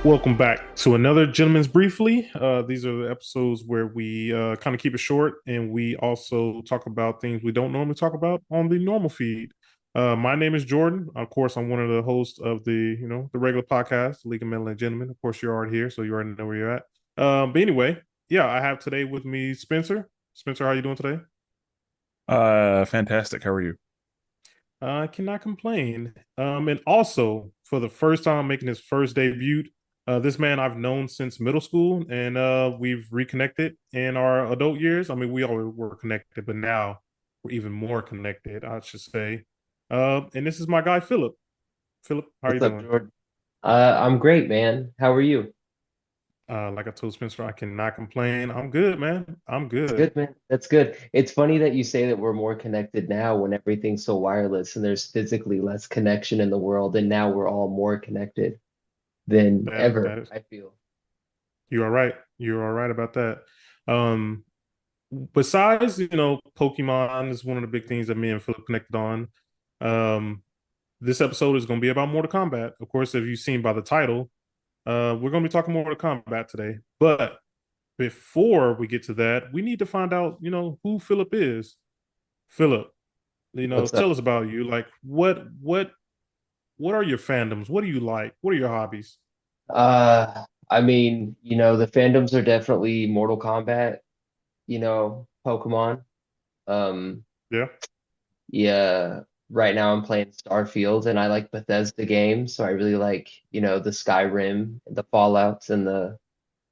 Welcome back to another Gentleman's Briefly. These are the episodes where we kind of keep it short and we also talk about things we don't normally talk about on the normal feed. My name is Jordan. Of course, I'm one of the hosts of the regular podcast, League of Men and Gentlemen. Of course, you're already here, so you already know where you're at. But anyway, yeah, I have today with me Spenser. Spenser, how are you doing today? Fantastic. How are you? I cannot complain. And also, for the first time making his first debut, this man I've known since middle school, and we've reconnected in our adult years. I mean, we always were connected, but now we're even more connected, I should say. And this is my guy, Philip. Philip, how are you What's up, doing? Jordan? I'm great, man. How are you? Like I told Spencer, I cannot complain. I'm good, man. I'm That's good. good, man. That's good. It's funny that you say that we're more connected now when everything's so wireless and there's physically less connection in the world, and now we're all more connected than That ever, is, I feel. you are right. You are right about that. Um, Besides, Pokemon is one of the big things that me and Philip connected on. Um, this episode is going to be about Mortal Kombat. Of course, if you've seen by the title, we're going to be talking Mortal Kombat today. But before we get to that, we need to find out, who Philip is. Philip, What's tell up? us about you. Like, what are your fandoms? What do you like? What are your hobbies? I mean, the fandoms are definitely Mortal Kombat, Pokemon. Um, Yeah, yeah, right now I'm playing Starfield and I like Bethesda games, so I really like, the Skyrim, the Fallouts, and the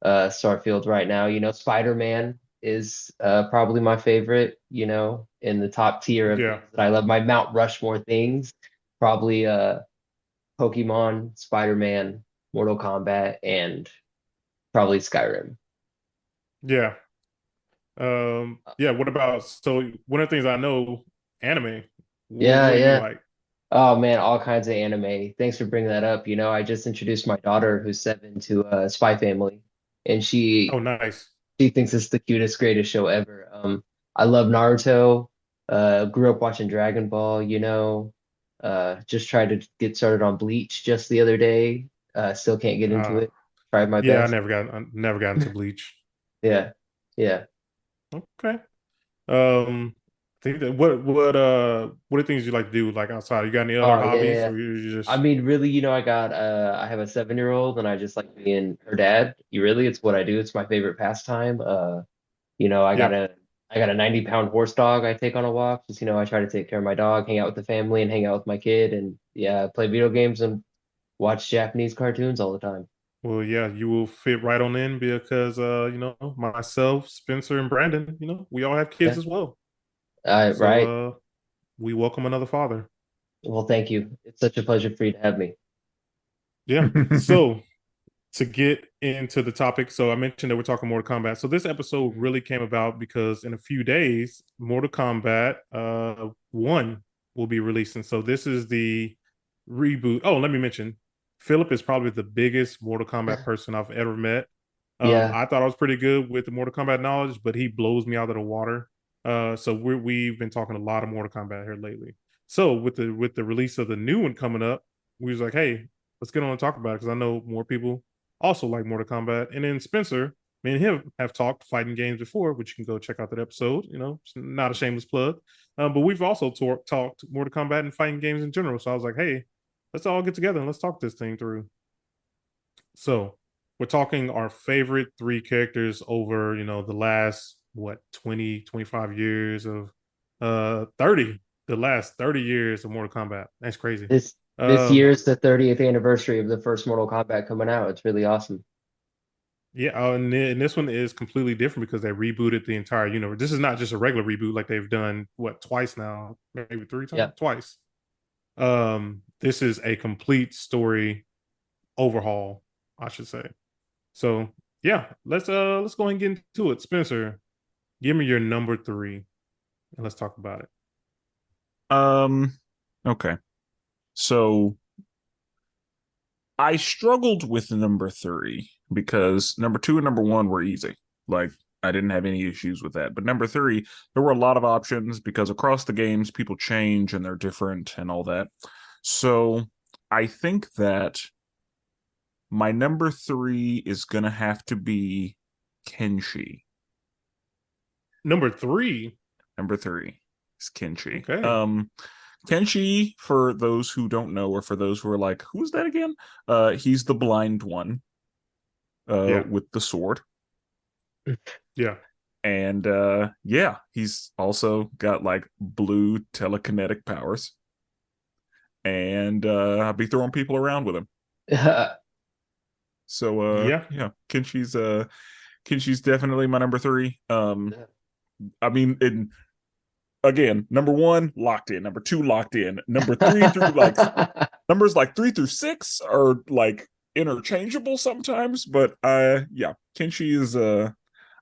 Starfield right now. Spider-Man is probably my favorite, in the top tier of yeah, things that I love. My Mount Rushmore things, probably Pokemon, Spider-Man, Mortal Kombat, and probably Skyrim. yeah. Yeah. What about one of the things I know, anime. Yeah, What do you yeah. like? Oh man, all kinds of anime. Thanks for bringing that up. I just introduced my daughter, who's 7, to Spy Family, and Oh, she nice. she thinks it's the cutest, greatest show ever. I love Naruto. Grew up watching Dragon Ball, just tried to get started on Bleach just the other day. Still can't get into Uh, it. Tried my yeah, best. I never got into Bleach. Yeah. Yeah. Okay. Think that what are things you like to do like outside? You got any other Oh yeah, hobbies, yeah. or you I just mean, really, I have a 7-year-old and I just like being her dad. It's what I do. It's my favorite pastime. You know, I got yeah? a I got a 90-pound horse dog I take on a walk. Just, I try to take care of my dog, hang out with the family and hang out with my kid and yeah, play video games and watch Japanese cartoons all the time. Well, yeah, you will fit right on in because myself, Spencer, and Brandon, we all have kids Yeah. as well. So Right. we welcome another father. Well, thank you. It's such a pleasure for you to have me. Yeah. So to get into the topic, so I mentioned that we're talking Mortal Kombat. So this episode really came about because in a few days, Mortal Kombat 1 will be releasing. So this is the reboot. Oh, let me mention, Philip is probably the biggest Mortal Kombat person I've ever met. Yeah. I thought I was pretty good with the Mortal Kombat knowledge, but he blows me out of the water. So we've been talking a lot of Mortal Kombat here lately. So with the release of the new one coming up, we was like, hey, let's get on and talk about it because I know more people also like Mortal Kombat. And then Spencer, me and him have talked fighting games before, which you can go check out that episode. It's not a shameless plug. But we've also talked Mortal Kombat and fighting games in general. So I was like, hey, let's all get together and let's talk this thing through. So we're talking our favorite three characters over, the last, what, 20, 25 years of 30, the last 30 years of Mortal Kombat. That's crazy. This Um, year is the 30th anniversary of the first Mortal Kombat coming out. It's really awesome. Yeah, and this one is completely different because they rebooted the entire universe. This is not just a regular reboot like they've done what twice now, maybe three Yeah. times, twice. This is a complete story overhaul, I should say. So yeah, let's go and get into it. Spencer, give me your number three and let's talk about it. Um, okay. So I struggled with number three because number two and number one were easy. Like I didn't have any issues with that. But number three, there were a lot of options because across the games, people change and they're different and all that. So I think that My number 3 is gonna have to be Kenshi. Number 3. Number 3 is Kenshi. Okay. Kenshi, for those who don't know, or for those who are like, who's that again? He's the blind one, Yeah. with the sword. Yeah. And yeah, he's also got like blue telekinetic powers. And I'll be throwing people around with him. So Yeah. yeah, Kenshi's definitely my number 3. I mean, again, number 1 locked in, number 2 locked in, number 3 through like numbers like 3 through 6 are like interchangeable sometimes, but yeah, Kenshi is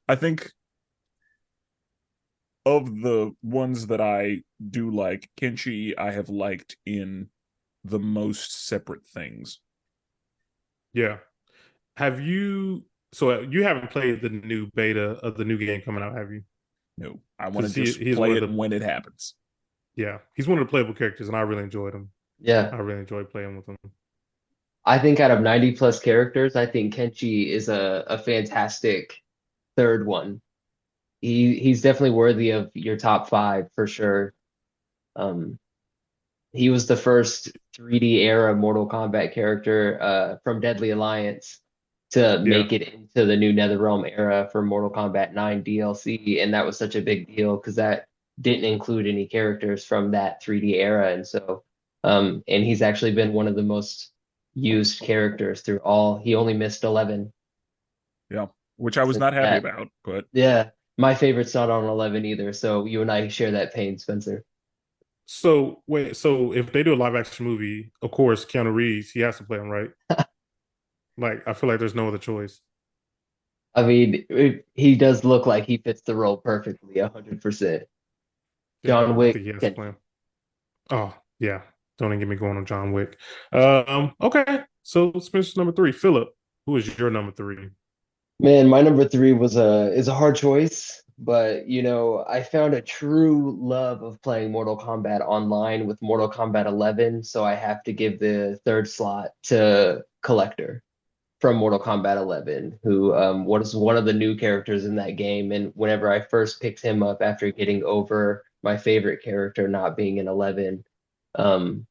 I think of the ones that I do like, Kenshi I have liked in the most separate things. Yeah. Have you? So you haven't played the new beta of the new game coming out, have you? No, I want to Because just he's one play of it the when it happens. yeah, he's one of the playable characters, and I really enjoyed him. Yeah. I really enjoyed playing with him. I think out of 90 plus characters, I think Kenshi is a fantastic third one. He's definitely worthy of your top five for sure. Um, he was the first 3D era Mortal Kombat character from Deadly Alliance to Yeah. make it into the new NetherRealm era for Mortal Kombat 9 DLC, and that was such a big deal because that didn't include any characters from that 3D era, and so and he's actually been one of the most used characters through all. He only missed 11 Yeah, which I was since not happy that. about, but Yeah, my favorite's not on 11 either, so you and I share that pain, Spencer. So wait, so if they do a live action movie, of course Keanu Reeves, he has to play him, right? Like I feel like there's no other choice. I mean, he does look like he fits the role perfectly, 100%. Yeah, John I Wick, think he has to play Kenshi. him. Oh yeah, don't even get me going on John Wick. Okay. So Spencer's number 3. Philip, who is your number 3? Man, my number three was a is a hard choice, but I found a true love of playing Mortal Kombat online with Mortal Kombat 11, so I have to give the third slot to Collector from Mortal Kombat 11, who was one of the new characters in that game. And whenever I first picked him up after getting over my favorite character not being in 11, um,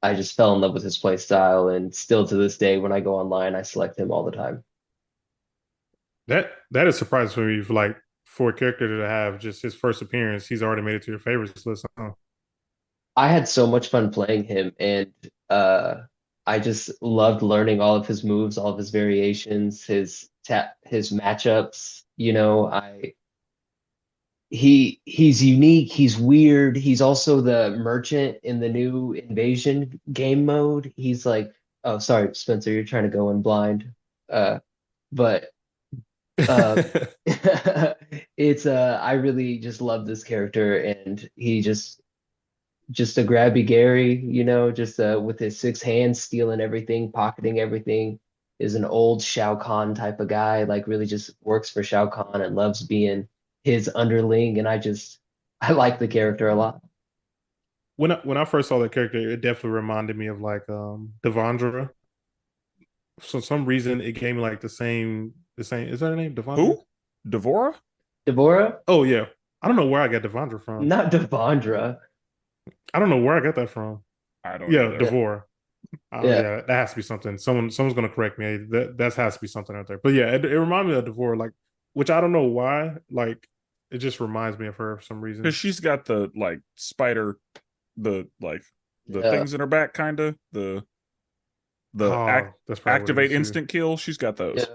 I just fell in love with his play style. And still to this day, when I go online, I select him all the time. That is surprising for me. For a character to have just his first appearance, he's already made it to your favorites list. Huh? I had so much fun playing him, and uh, I just loved learning all of his moves, all of his variations, his matchups. He's unique, he's weird. He's also the merchant in the new Invasion game mode. He's like, oh, sorry, Spencer, you're trying to go in blind. But um, it's I really just love this character, and he just a grabby Gary, just with his six hands stealing everything, pocketing everything, is an old Shao Kahn type of guy, like really just works for Shao Kahn and loves being his underling. And I like the character a lot. When I first saw that character, it definitely reminded me of like Devondra. For some reason, it gave me like the same. Is that her name, Devondra? who? Devora? Devorah, Oh yeah, I don't know where I got Devondra from. not Devondra. I don't know where I got that from. I don't Yeah, either. Yeah, Devora. yeah, Yeah, that has to be something. Someone's gonna correct me. That has to be something out there. But yeah, it reminded me of Devora, like, which I don't know why. Like, it just reminds me of her for some Because reason. she's got the like spider, the like the yeah, things in her back, kind of the Oh, that's probably what it activate is too. instant kill. She's got those.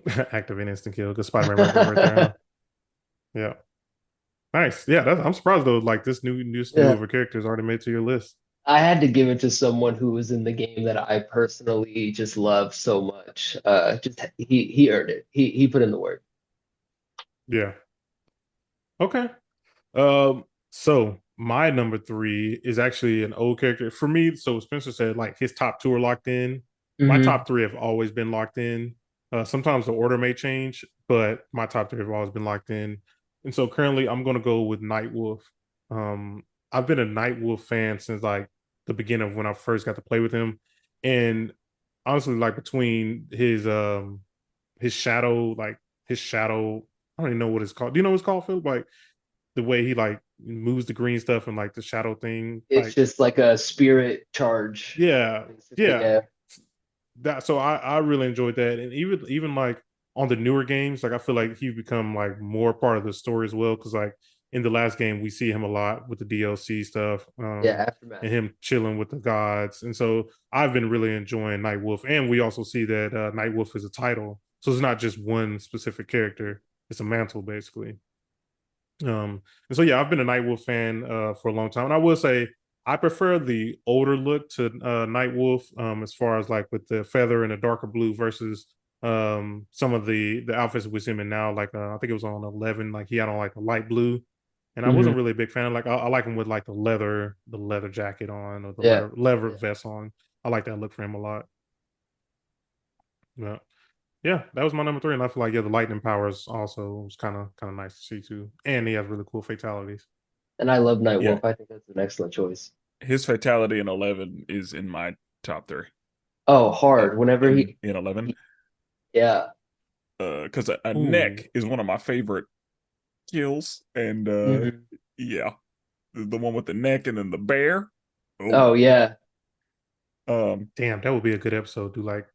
yeah. Activate instant kill because Spider Man right there, huh? Yeah, nice. Yeah, I'm surprised though. Like this new Yeah. of a character is already made to your list. I had to give it to someone who was in the game that I personally just love so much. Just he earned it. He put in the work. Yeah. Okay. So my number 3 is actually an old character for me. So Spencer said like his top 2 are locked in. My Hmm. top 3 have always been locked in. Sometimes the order may change, but my top 3 have always been locked in. And so currently I'm gonna go with Nightwolf. I've been a Nightwolf fan since like the beginning of when I first got to play with him. And honestly, like between his shadow, like his shadow. I don't even know what it's called. Do you know what it's called, Phil? Like the way he like moves the green stuff and like the shadow thing. It's Like just like a spirit charge, yeah, basically. yeah. Yeah. That so I really enjoyed that, and even like on the newer games, like I feel like he become like more part of the story as well. Because like in the last game, we see him a lot with the DLC stuff, Yeah, Aftermath. and him chilling with the gods, and so I've been really enjoying Nightwolf, and we also see that Nightwolf is a title, so it's not just one specific character; it's a mantle basically. And so yeah, I've been a Nightwolf fan for a long time, and I will say I prefer the older look to Nightwolf, as far as like with the feather and the darker blue versus some of the outfits we see him in now. Like I think it was on 11, like he had on like a light blue, and I Hmm. wasn't really a big fan. Like I like him with like the leather jacket on or the Yeah. leather Yeah. vest on. I like that look for him a lot. Yeah. Yeah, that was my number three, and I feel like yeah, the lightning powers also was kind of nice to see too, and he has really cool fatalities. And I love Yeah, Nightwolf. I think that's an excellent choice. his fatality in 11 is in my top three. Oh, hard. Whenever In 11, yeah. because a Ooh, neck is one of my favorite kills, and Hmm. yeah, the one with the neck and then the bear. Oh, Oh, yeah. um, damn, that would be a good episode. Do like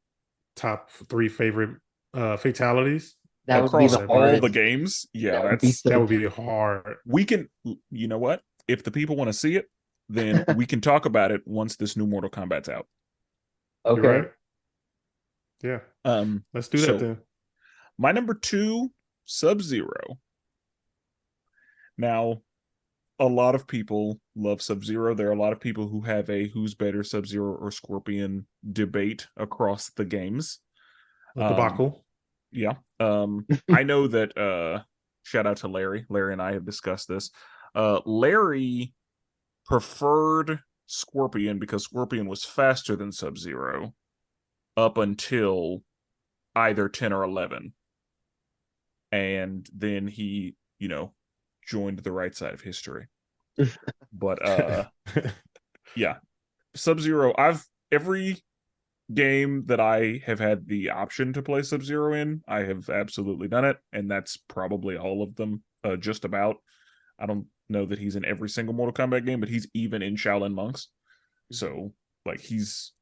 top three favorite fatalities. That would be across the Oh, that'd be all the hardest. good. games. Yeah, That would be That so would be tough. hard. we can. You know what? If the people want to see it, then we can talk about it once this new Mortal Kombat's out. You're Okay. right. Yeah, Um, let's do that so then. my number two, Sub Zero. Now, a lot of people love Sub Zero. There are a lot of people who have a who's better, Sub Zero or Scorpion debate across the games. A Um, debacle. yeah. I know that shout out to Larry. Larry and I have discussed this. Larry preferred Scorpion because Scorpion was faster than Sub Zero up until either 10 or 11. And then he, joined the right side of history. But yeah, Sub Zero, I've every game that I have had the option to play Sub Zero in, I have absolutely done it, and that's probably all of them, just about. I don't know that he's in every single Mortal Kombat game, but he's even in Shaolin Monks. So, like, he's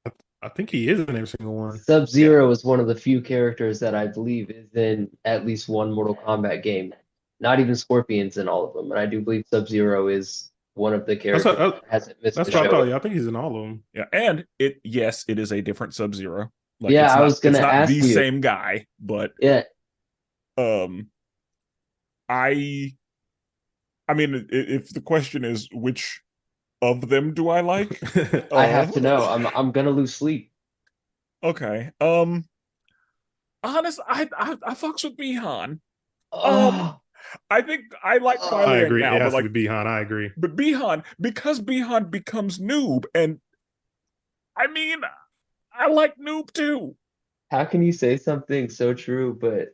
I think he is in every single one. yeah, Sub-Zero is one of the few characters that I believe is in at least one Mortal Kombat game. Not even Scorpion's in all of them. And I do believe Sub-Zero is one of the That's characters what, that hasn't missed a that's what I showing. thought. Yeah, I think he's in all of them. yeah, and yes, it is a different Sub Zero. Like, Yeah, it's I not was it's gonna not the ask you. same guy, but Yeah, um, I I mean, if the question is which of them do I like, I uh, have to know. I'm gonna lose sleep. okay, honest, I fucks with Bihan. Um, Oh, I think I like I Kuai oh, agree. now, It but has to like, be Bihan. I agree. but Bihan, because Bihan becomes noob, and I mean, I like noob too. how can you say something so true but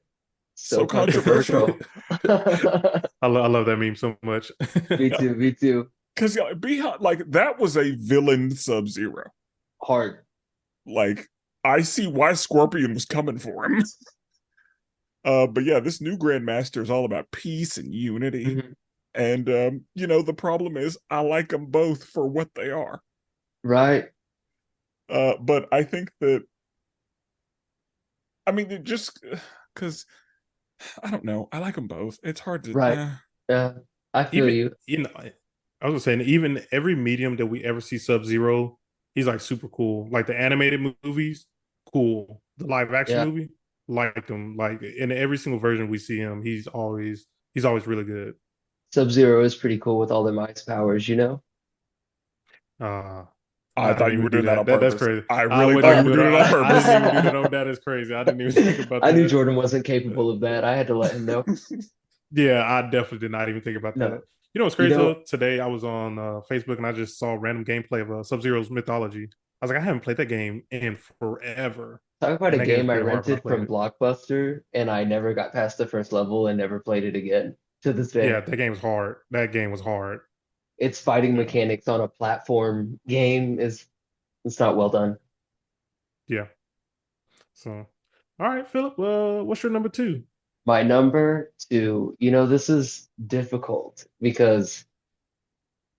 so So controversial. controversial? I love that meme so much. Me too, me too. Because Bihan, like, that was a villain Sub Zero. Hard. Like, I see why Scorpion was coming for him. But yeah, this new Grandmaster is all about peace and unity. Mhm. And the problem is I like them both for what they are. Right, But I think that I mean it just because I don't know. I like them both. It's hard to. right. Yeah, I feel Even you. I was saying even every medium that we ever see Sub Zero, he's like super cool. Like the animated movies, cool. The live action Yeah. movie, like him. Like in every single version we see him, he's always really good. Sub-Zero is pretty cool with all them ice powers, you know? Uh I I thought didn't you were even do doing that that. on That's purpose. crazy. I I really wasn't thought you even were do that. doing it on I didn't purpose. even do that. On that is crazy. I didn't even think about I knew that. Jordan wasn't capable of that. I had to let him know. Yeah, I definitely did not even think about that. No, You know what's you crazy know, though? Today I was on Facebook and I just saw random gameplay of Sub Zero's Mythology. I was like, I haven't played that game in forever, talk about a and that game's game I pretty hard, but I rented played from it. Blockbuster and I never got past the first level and never played it again to this day. Yeah, that game was hard. That game was hard. Its fighting Yeah, mechanics on a platform game is it's not well done. yeah. So, all right, Philip. What's your number two? My number two, this is difficult because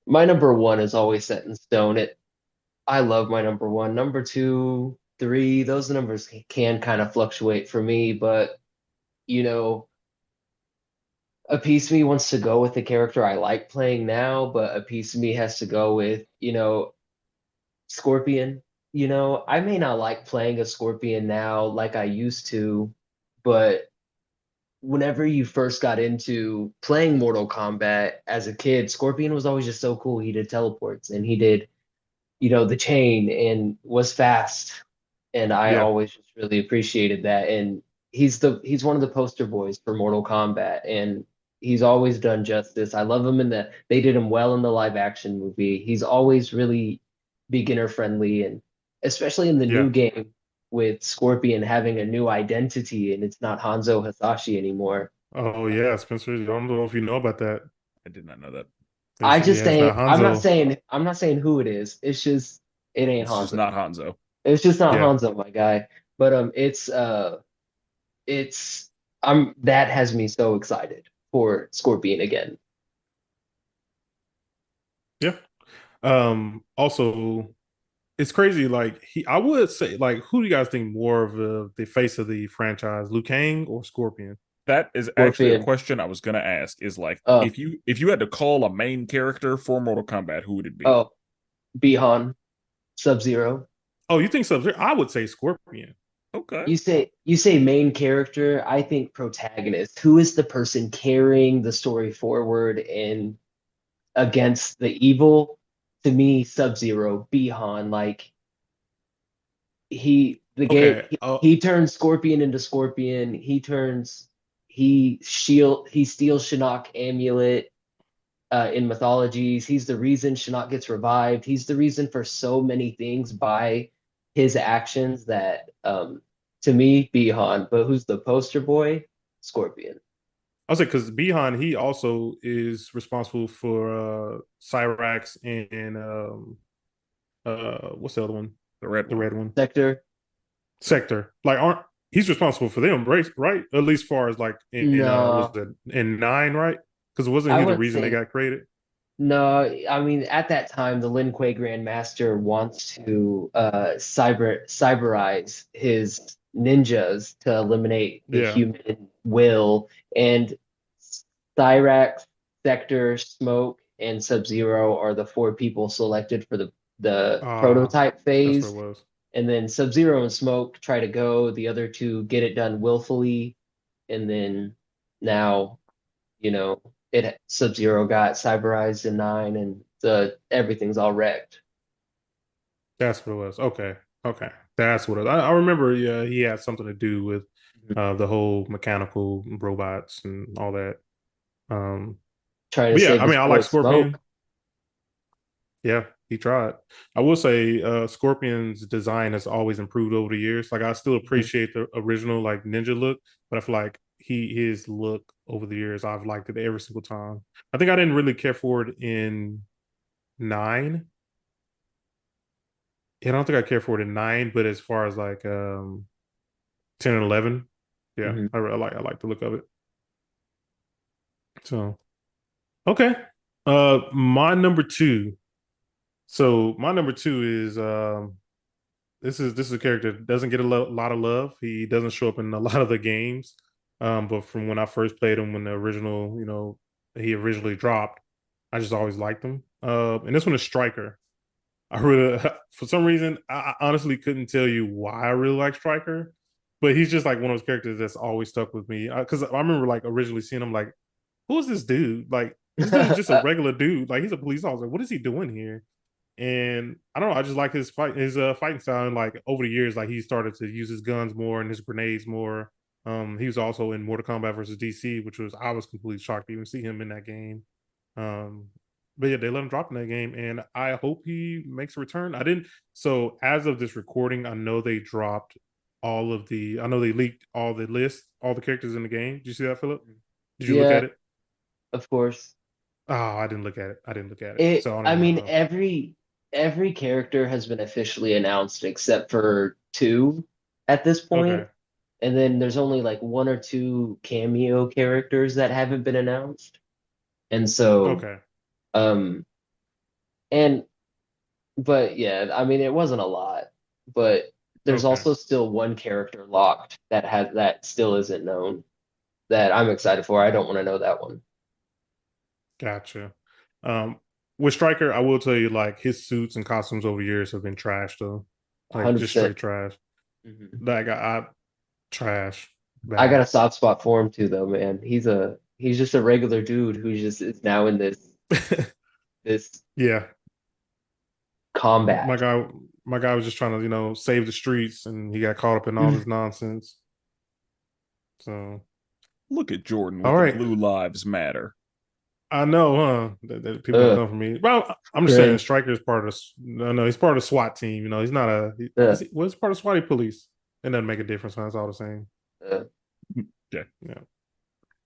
my number one is always set in stone. I love my number one. Number two, three, those numbers can kind of fluctuate for me, but you know, a piece of me wants to go with the character I like playing now, but a piece of me has to go with, Scorpion. I may not like playing a Scorpion now like I used to, but whenever you first got into playing Mortal Kombat as a kid, Scorpion was always just so cool. He did teleports and he did, the chain and was fast. And I Yeah, always just really appreciated that. And he's one of the poster boys for Mortal Kombat, and he's always done justice. I love him they did him well in the live action movie. He's always really beginner friendly, and especially in the yeah. new game with Scorpion having a new identity and it's not Hanzo Hasashi anymore. Oh yeah, Spencer. I don't know if you know about that. I did not know that. I just Yeah, it's not saying Hanzo. I'm not saying who it is. It's just it ain't It's just Hanzo. not Hanzo. It's just not Yeah. Hanzo, my guy. But it's that has me so excited for Scorpion again. Yeah. Also, it's crazy. Like I would say, like, who do you guys think more of the face of the franchise, Liu Kang or Scorpion? That is actually a Scorpion. question I was gonna ask. Is like Uh if you had to call a main character for Mortal Kombat, who would it be? oh, Bihan, Sub-Zero. Oh, you think Sub-Zero? I would say Scorpion. Okay. You say main character, I think protagonist. Who is the person carrying the story forward and against the evil? To me, Sub-Zero, Bihan, like the game Okay. he turns Scorpion into Scorpion. He steals Shinnok amulet in mythologies. He's the reason Shinnok gets revived. He's the reason for so many things by his actions that to me, Bihan, but who's the poster boy? Scorpion. I'll say because Bihan, he also is responsible for Cyrax and what's the other one? The red The one. red one. Sector? Sector. Like aren't he's responsible for them, right? At least far as like in was No, it in nine, right? Because wasn't I he the wouldn't reason they say got created? no. I mean, at that time, the Lin Kuei Grandmaster wants to cyberize his ninjas to eliminate the Yeah. human will, and Cyrax, Sector, Smoke, and Sub-Zero are the four people selected for the Ah, prototype that's what it phase. was. And then Sub-Zero and Smoke try to go, the other two get it done willfully, and then now, you know, it Sub-Zero got cyberized in nine, and everything's all wrecked. That's what it was. Okay. Okay. That's what it I remember, yeah, he had something to do with the whole mechanical robots and all that. Um Trying to but yeah, save I his mean I like boy Smoke. Scorpion. Yeah, he tried. I will say Scorpion's design has always improved over the years. Like I still Mhm. appreciate the original like ninja look, but I feel like his look over the years, I've liked it every single time. I think I didn't really care for it in nine. Yeah, I don't think I care for it in nine, but as far as like 10 and 11, yeah, Mhm. I like the look of it. So okay. My number two. So my number two is this is a character that doesn't get a lot of love. He doesn't show up in a lot of the games. But from when I first played him, when the original, he originally dropped, I just always liked him. And this one is Striker. I really, for some reason, I honestly couldn't tell you why I really like Striker, but he's just like one of those characters that's always stuck with me. Because I remember like originally seeing him, like, who is this dude? Like, this dude's just a regular dude. Like, he's a police officer. What is he doing here? And I don't know. I just like his fighting style. And like over the years, like he started to use his guns more and his grenades more. He was also in Mortal Kombat versus DC, which was I was completely shocked to even see him in that game. Um, but yeah, they let him drop in that game, and I hope he makes a return. I didn't. So as of this recording, I know they dropped all of the. I know they leaked all the lists, all the characters in the game. Did you see that, Philip? Did you look Yeah, at it? of course. Oh, I didn't look at it. I didn't look at it. So I I don't mean, know. every character has been officially announced except for two. at this Okay. point. And then there's only like one or two cameo characters that haven't been announced. And so, Okay. um, and but yeah, I mean, it wasn't a lot, but there's Okay. also still one character locked that still isn't known that I'm excited for. I don't want to know that one. Gotcha. With Striker, I will tell you, like his suits and costumes over years have been trash though. Like just 100%. straight trash. Mhm. Like I trash I got a bad. soft spot for him too, though, man. He's just a regular dude who just is now in this Yeah. My combat. guy my guy was just trying to, save the streets and he got caught up in all Mhm. this nonsense. So Look at Jordan all with the right. blue lives matter. I know, huh? That people gonna Ugh, come for me. Well, I'm just saying, cringe. Striker is part of. No, he's part of the SWAT team. He's not a. Ugh, What's part of SWAT police? It doesn't make a difference. It's all the same. ugh. Yeah. Yeah,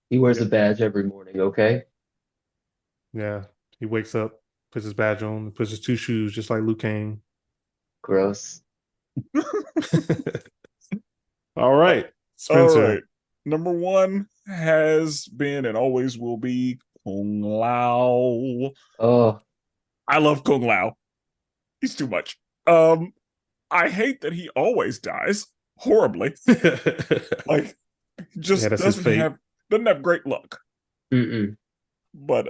He wears a yep, badge every morning, okay? yeah. He wakes up, puts his badge on, puts his two shoes, just like Luke Kane. Gross. All right, All right. Spencer. Number one has been and always will be Kung Lao. Oh, I love Kung Lao. He's too much. Um, I hate that he always dies horribly. Like, Yeah, just that's his fate. doesn't have great luck. mm-mm. But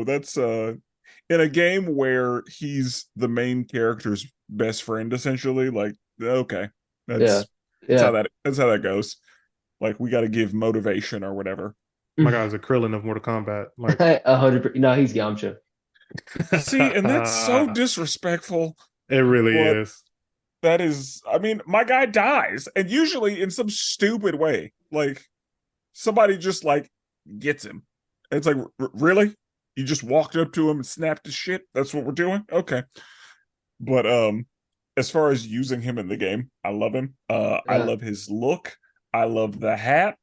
that's in a game where he's the main character's best friend essentially. Like, okay, Yeah, how yeah. that goes. Like, we got to give motivation or whatever. My guy's a Krillin of Mortal Kombat. Like, 100%. No, he's Yamcha. See, and that's so disrespectful. it really But is. that is, I mean, my guy dies, and usually in some stupid way. Like, somebody just like gets him. It's like, really? You just walked up to him and snapped his shit? That's what we're doing? Okay. But as far as using him in the game, I love him. I Yeah. love his look. I love the hat.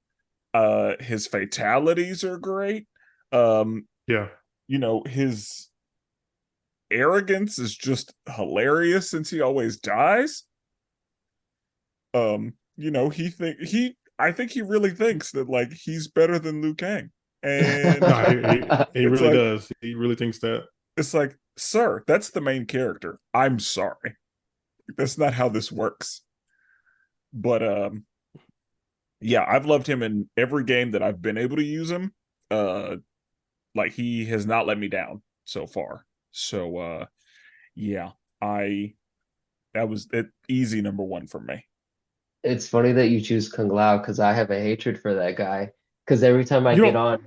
His fatalities are great. Um, Yeah. his arrogance is just hilarious since he always dies. He I think he really thinks that like he's better than Liu Kang. And No, he it's really like does. He really thinks that. sir, that's the main character. I'm sorry. That's not how this works. But yeah, I've loved him in every game that I've been able to use him. Uh like, he has not let me down so far. So yeah, I that was it easy number one for me. It's funny that you choose Kung Lao because I have a hatred for that guy. Because You don't.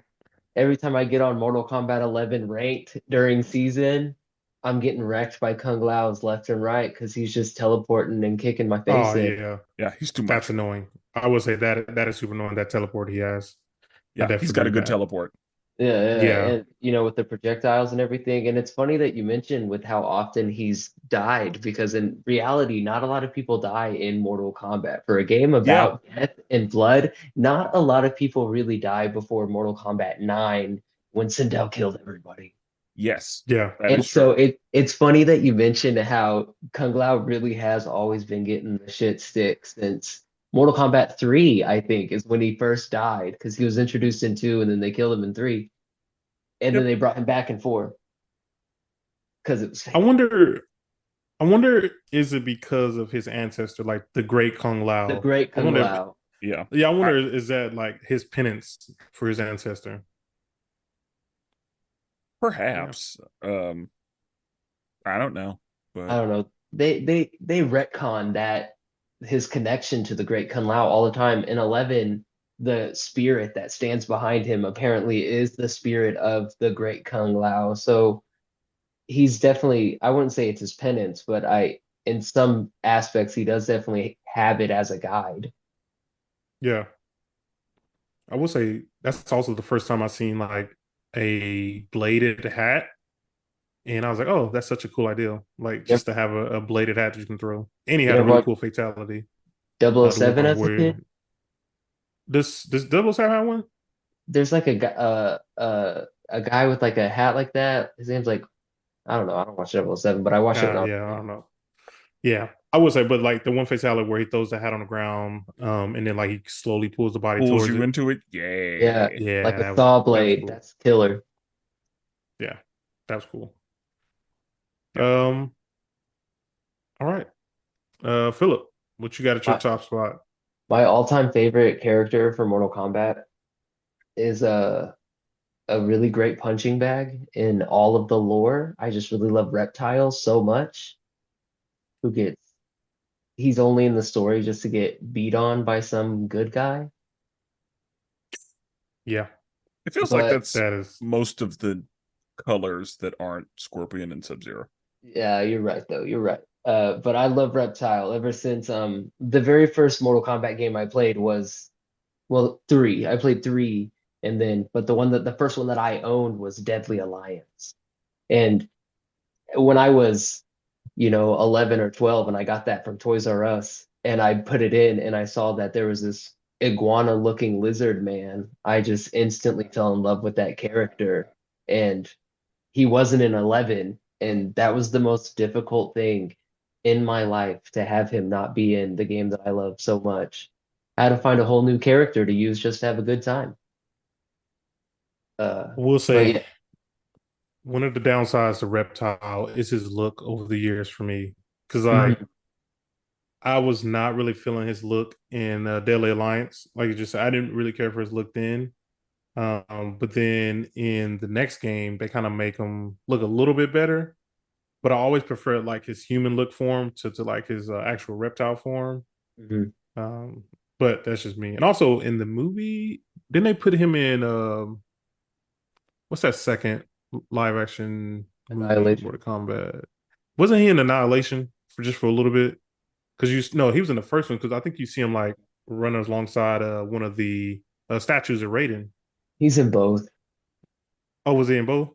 every time I get on Mortal Kombat 11 ranked during season, I'm getting wrecked by Kung Lao's left and right because he's just teleporting and kicking my Oh face in. yeah, Yeah, he's too that's much. annoying. I would say that is super annoying. That teleport he has. I Yeah, he's definitely got agree a with good that. teleport. Yeah, yeah, Yeah, and with the projectiles and everything. And it's funny that you mentioned with how often he's died because in reality, not a lot of people die in Mortal Kombat. For a game Yeah, about death and blood, not a lot of people really die before Mortal Kombat 9 when Sindel killed everybody. yes, yeah, that And is true. so it's funny that you mentioned how Kung Lao really has always been getting the shit stick since Mortal Kombat 3, I think, is when he first died because he was introduced in 2 and then they killed him in 3 and then Yep. they brought him back in 4 because it was I fake. wonder. I wonder, is it because of his ancestor, like the Great Kung The Lao? great I Kung wonder if. Lao. Yeah. Yeah, I I wonder, is that like his penance for his ancestor? Yeah. perhaps I don't know, I but don't know. They retcon that his connection to the great Kung Lao all the time. In 11, the spirit that stands behind him apparently is the spirit of the great Kung Lao. So he's definitely, I wouldn't say it's his penance, but in some aspects, he does definitely have it as a guide. Yeah. I will say that's also the first time I've seen like a bladed hat. And I was like, oh, that's such a cool idea. Like You ever, just to have a bladed hat that you can throw. And he you had a ever really watch cool fatality. Double O The Wukong Seven as a warrior. kid? This Double have had one? There's like a guy with like a hat like that. His name's like I don't know. I don't watch 007, but I watched it when I was Yeah, a I kid. don't know. Yeah. I would say, but like the one fatality where he throws the hat on the ground, and then like he slowly pulls the body Pulls towards you it. into it. Yeah, Yeah. Yeah, like a saw that was blade. cool. That's killer. Yeah, that was cool. Yep. Um, all right. Philip, what you got at your My top spot? my all-time favorite character for Mortal Kombat is a really great punching bag in all of the lore. I just really love Reptiles so much. Who gets He's only in the story just to get beat on by some good guy. Yeah, It feels like But that's that is. most of the colors that aren't Scorpion and Sub-Zero. yeah, you're right though. You're right. But I love Reptile ever since the very first Mortal Kombat game I played was well three. I played three and then but the first one that I owned was Deadly Alliance. And when I was, 11 or 12 and I got that from Toys R Us and I put it in and I saw that there was this iguana looking lizard man, I just instantly fell in love with that character. And he wasn't in 11 and that was the most difficult thing in my life to have him not be in the game that I love so much. I had to find a whole new character to use just to have a good time. We'll But say yeah. one of the downsides to Reptile is his look over the years for me, because like Mhm. I was not really feeling his look in Deadly Alliance. Like you just said, I didn't really care for his look then. But then in the next game, they kind of make him look a little bit better. But I always preferred like his human look form to like his actual reptile form. Mhm. Um, but that's just me. And also in the movie, didn't they put him in what's that second live action movie Annihilation. Mortal Kombat? Wasn't he in Annihilation for a little bit? Because you no, he was in the first one because I think you see him like running alongside one of the statues of Raiden. He's in both. Oh, was he in both?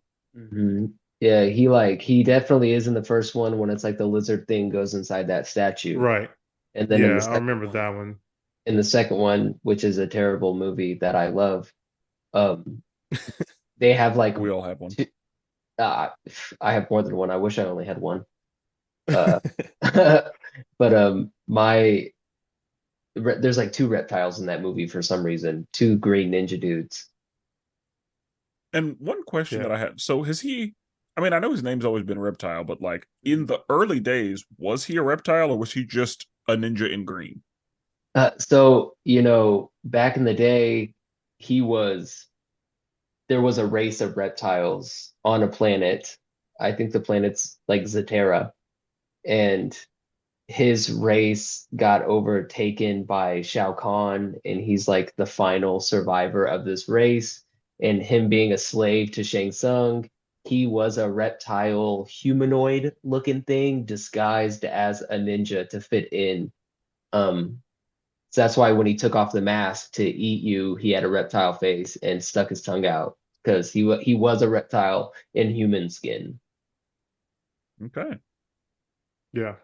Yeah, he definitely is in the first one when it's like the lizard thing goes inside that statue. Right. And then Yeah, I remember that one. in the second one, which is a terrible movie that I love, um, they have like We all have one. two, uh, I have more than one. I wish I only had one. Uh, but there's like two reptiles in that movie for some reason, two great ninja dudes. And one question Yeah. that I had, so has he, I mean, I know his name's always been Reptile, but like in the early days, was he a reptile or was he just a ninja in green? So, back in the day, he was there was a race of reptiles on a planet. I think the planet's like Zatera, and his race got overtaken by Shao Kahn, and he's like the final survivor of this race. And him being a slave to Shang Tsung, he was a reptile humanoid looking thing disguised as a ninja to fit in. Um, so that's why when he took off the mask to eat you, he had a reptile face and stuck his tongue out because he was a reptile in human skin. Okay. Yeah.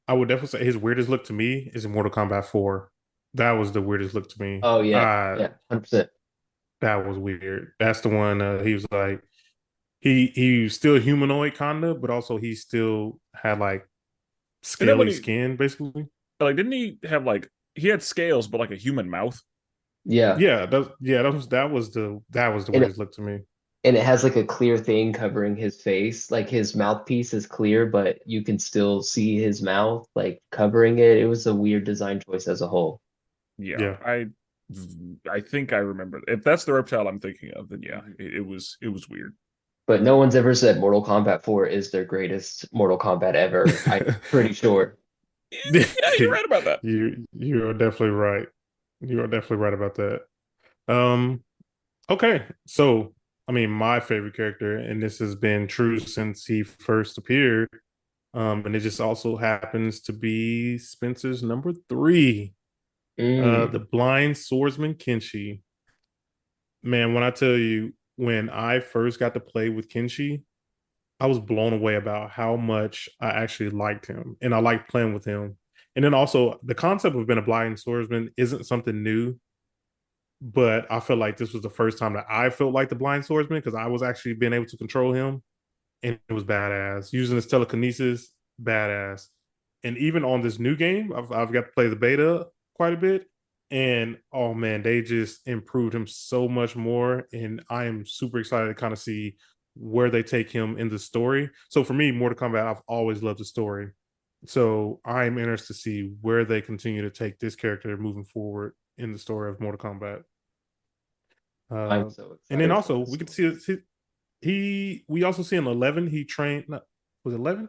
I would definitely say his weirdest look to me is in Mortal Kombat 4. That was the weirdest look to me. Oh yeah, yeah, 100%. That was weird. That's the one he was like he was still humanoid kinda, but also he still had like And then when scaly he, skin basically. like, didn't he have like, he had scales, but like a human mouth? Yeah, That was the and it, weirdest look to me. and it has like a clear thing covering his face. Like his mouthpiece is clear, but you can still see his mouth like covering it. It was a weird design choice as a whole. Yeah. Yeah. I think I remember. If that's the reptile I'm thinking of, then yeah, it was weird. But no one's ever said Mortal Kombat 4 is their greatest Mortal Kombat ever. I'm pretty sure. Yeah, you're right about that. You are definitely right. You are definitely right about that. Um, okay. So, I mean, my favorite character, and this has been true since he first appeared, and it just also happens to be Spencer's number three, Mm, the blind swordsman Kenshi. Man, when I tell you, when I first got to play with Kenshi, I was blown away about how much I actually liked him and I liked playing with him. And then also the concept of being a blind swordsman isn't something new, but I feel like this was the first time that I felt like the blind swordsman because I was actually being able to control him and it was badass. Using his telekinesis, badass. and even on this new game, I've got to play the beta quite a bit, and oh man, they just improved him so much more, and I am super excited to kind of see where they take him in the story. So for me, Mortal Kombat, I've always loved the story, so I'm interested to see where they continue to take this character moving forward in the story of Mortal Kombat. I'm Uh, so and then excited for also this we could one. see we also see in 11 he trained. No, was it 11?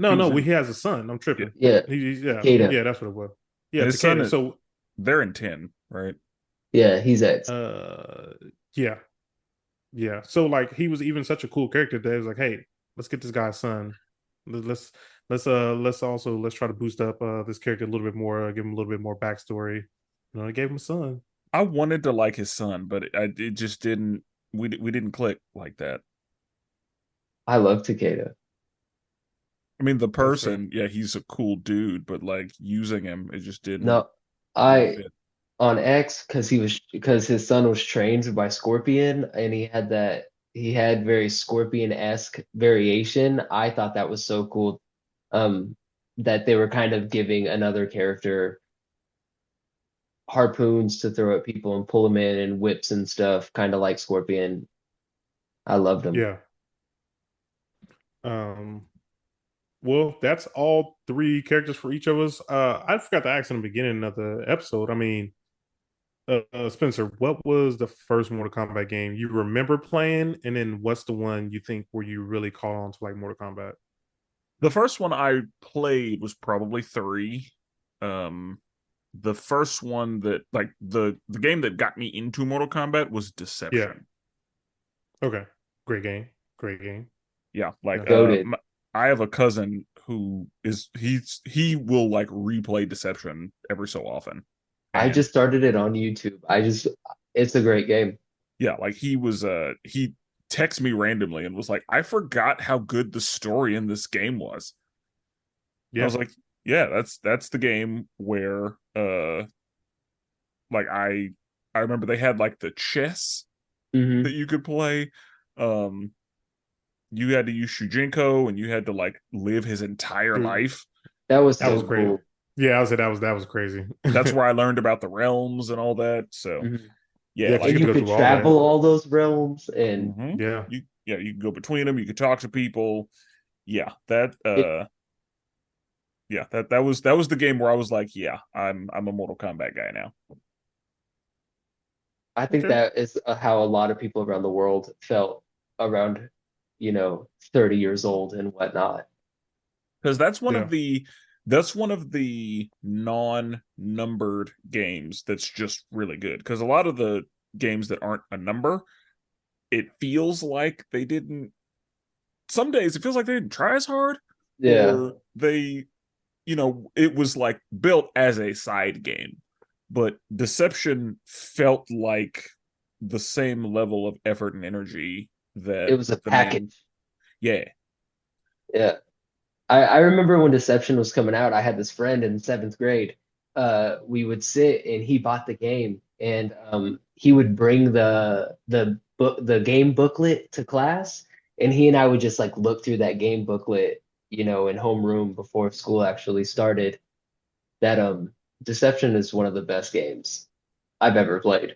He No, was we in, he has a son. I'm yeah, tripping. Yeah, Yeah, Takeda. yeah, that's what it was. Yeah, and his son Takeda. is So they're in 10, right? Yeah, he's X. uh yeah, yeah. So like he was even such a cool character that it was like, hey, let's get this guy's son. Let's let's try to boost up this character a little bit more, give him a little bit more backstory. I gave him a son. I wanted to like his son, but it just didn't. We didn't click like that. I love Takeda. I mean, the That's fair. person, yeah, he's a cool dude, but like using him, it just No, didn't I fit. on X because his son was trained by Scorpion and he had very Scorpion-esque variation. I thought that was so cool. That they were kind of giving another character harpoons to throw at people and pull them in and whips and stuff, kind of like Scorpion. I loved him. Yeah. Um. Well, that's all three characters for each of us. I forgot to ask in the beginning of the episode. I mean, Spencer, what was the first Mortal Kombat game you remember playing, and then what's the one you think where you really caught on to like Mortal Kombat? The first one I played was probably 3. Um, the first one that like the game that got me into Mortal Kombat was Yeah. Deception. Okay. Great game. Great game. Yeah, like Definitely. Goated. I have a cousin who he will like replay Deception every so often, I and just started it on YouTube. It's a great game. yeah, like he texted me randomly and was like, I forgot how good the story in this game was. I Yeah. was like, yeah, that's the game where like I remember they had like the chess that Hmm. you could play. Um you had to use Shujinko and you had to like live his entire Dude, life. That was that so was crazy. cool. Yeah, I was that was crazy. That's where I learned about the realms and all that. So Hmm. yeah, Yeah, because you And like get you to go could through all that. travel all those realms, and Yeah. you yeah, you can go between them, you could talk to people. Yeah, that it, yeah, that was the game where I was like, yeah, I'm a Mortal Kombat guy now. I think Okay. that is how a lot of people around the world felt around, 30 years old and whatnot. Because Yeah. that's one of the non-numbered games that's just really good. Because a lot of the games that aren't a number, it feels like they didn't. Some days it feels like they didn't try as hard, Yeah, or they, it was like built as a side game. But Deception felt like the same level of effort and energy it that was a the main. package. Yeah, Yeah. I remember when Deception was coming out, I had this friend in seventh grade. We would sit and he bought the game and he would bring the game booklet to class and he and I would just like look through that game booklet, in homeroom before school actually started. That Deception is one of the best games I've ever played.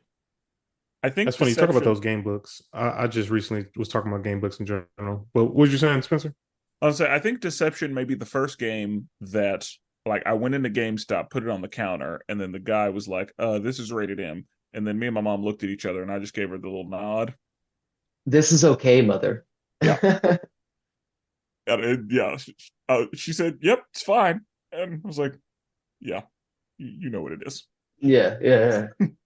I think That's funny. You talk about those Deception. game books. I just recently was talking about game books in general. But what was you saying, Spencer? I'll say I think Deception may be the first game that like I went into GameStop, put it on the counter, and then the guy was like, this is rated M. And then me and my mom looked at each other and I just gave her the little nod. This is okay, mother. Yeah. Yeah. She said, yep, it's fine. And I was like, yeah, you know what it is. Yeah, yeah, yeah. Mom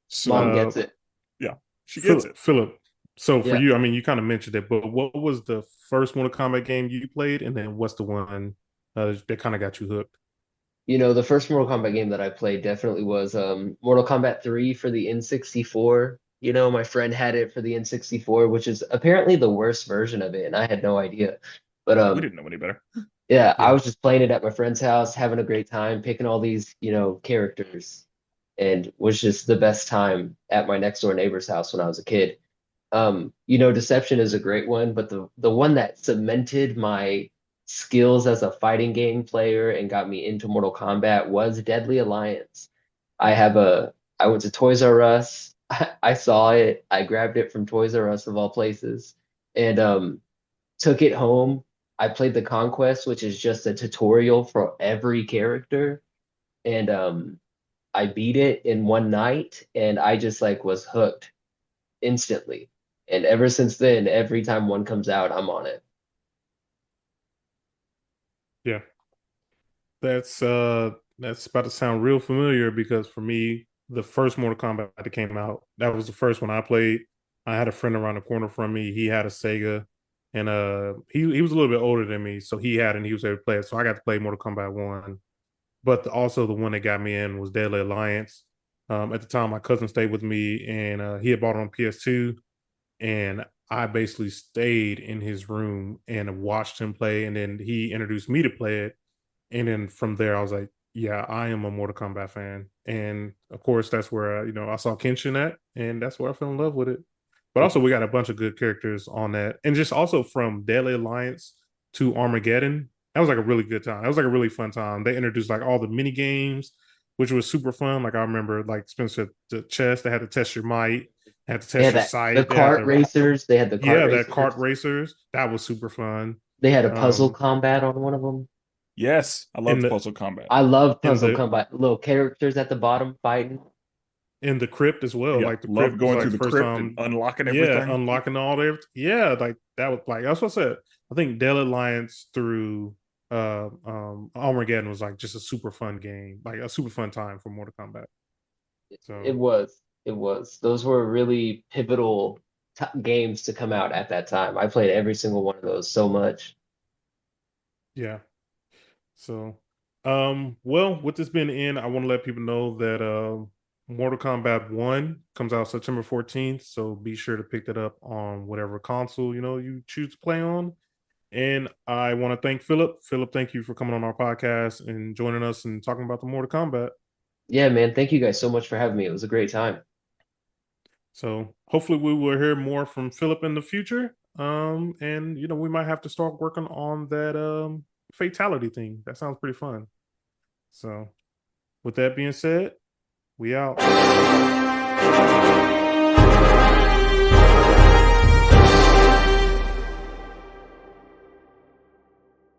So Uh, gets it. yeah, she gets Philip. it. Philip. So for Yeah. you, I mean, you kind of mentioned it, but what was the first Mortal Kombat game you played, and then what's the one that kind of got you hooked? The first Mortal Kombat game that I played definitely was Mortal Kombat 3 for the N64. My friend had it for the N64, which is apparently the worst version of it, and I had no idea. But We didn't know any better. yeah, I Yeah. was just playing it at my friend's house, having a great time, picking all these, characters, and was just the best time at my next door neighbor's house when I was a kid. Deception is a great one, but the one that cemented my skills as a fighting game player and got me into Mortal Kombat was Deadly Alliance. I went to Toys R Us. I saw it. I grabbed it from Toys R Us of all places, and took it home. I played the Conquest, which is just a tutorial for every character, and I beat it in one night, and I just like was hooked instantly. And ever since then, every time one comes out, I'm on it. Yeah. That's about to sound real familiar because for me, the first Mortal Kombat that came out, that was the first one I played. I had a friend around the corner from me. He had a Sega, and he was a little bit older than me, so he had and he was able to play it. So I got to play Mortal Kombat 1. But also the one that got me in was Deadly Alliance. At the time, my cousin stayed with me, and he had bought it on PS2, and I basically stayed in his room and watched him play, and then he introduced me to play it, and then from there I was like, yeah, I am a Mortal Kombat fan, and of course that's where I saw Kenshin at, and that's where I fell in love with it. But also we got a bunch of good characters on that, and just also from Deadly Alliance to Armageddon, that was like a really good time. That was like a really fun time. They introduced like all the mini games, which was super fun. Like I remember like Spencer the chess. They had to test your might, had to They test had your the sight. They had kart the racers. They had the kart yeah, that racers. kart racers. That was super fun. They had a puzzle Um, combat on one of them. Yes, I in love the puzzle combat. I love in puzzle the combat. Little characters at the bottom fighting. in the crypt as well. Yeah, Like the love crypt was going like through the the first crypt and time. unlocking Yeah, everything. unlocking all the yeah, like that was like that's what I said. I think Dead Alliance through Armageddon was like just a super fun game, like a super fun time for Mortal Kombat. It So was. It was. Those were really pivotal games to come out at that time. I played every single one of those so much. yeah. So well, with this being the end, I want to let people know that Mortal Kombat 1 comes out September 14th. So be sure to pick that up on whatever console you choose to play on. And I want to thank Philip. Philip, thank you for coming on our podcast and joining us and talking about the Mortal Kombat. Yeah, man. Thank you guys so much for having me. It was a great time. So hopefully we will hear more from Philip in the future. And we might have to start working on that fatality thing. That sounds pretty fun. So with that being said, we out.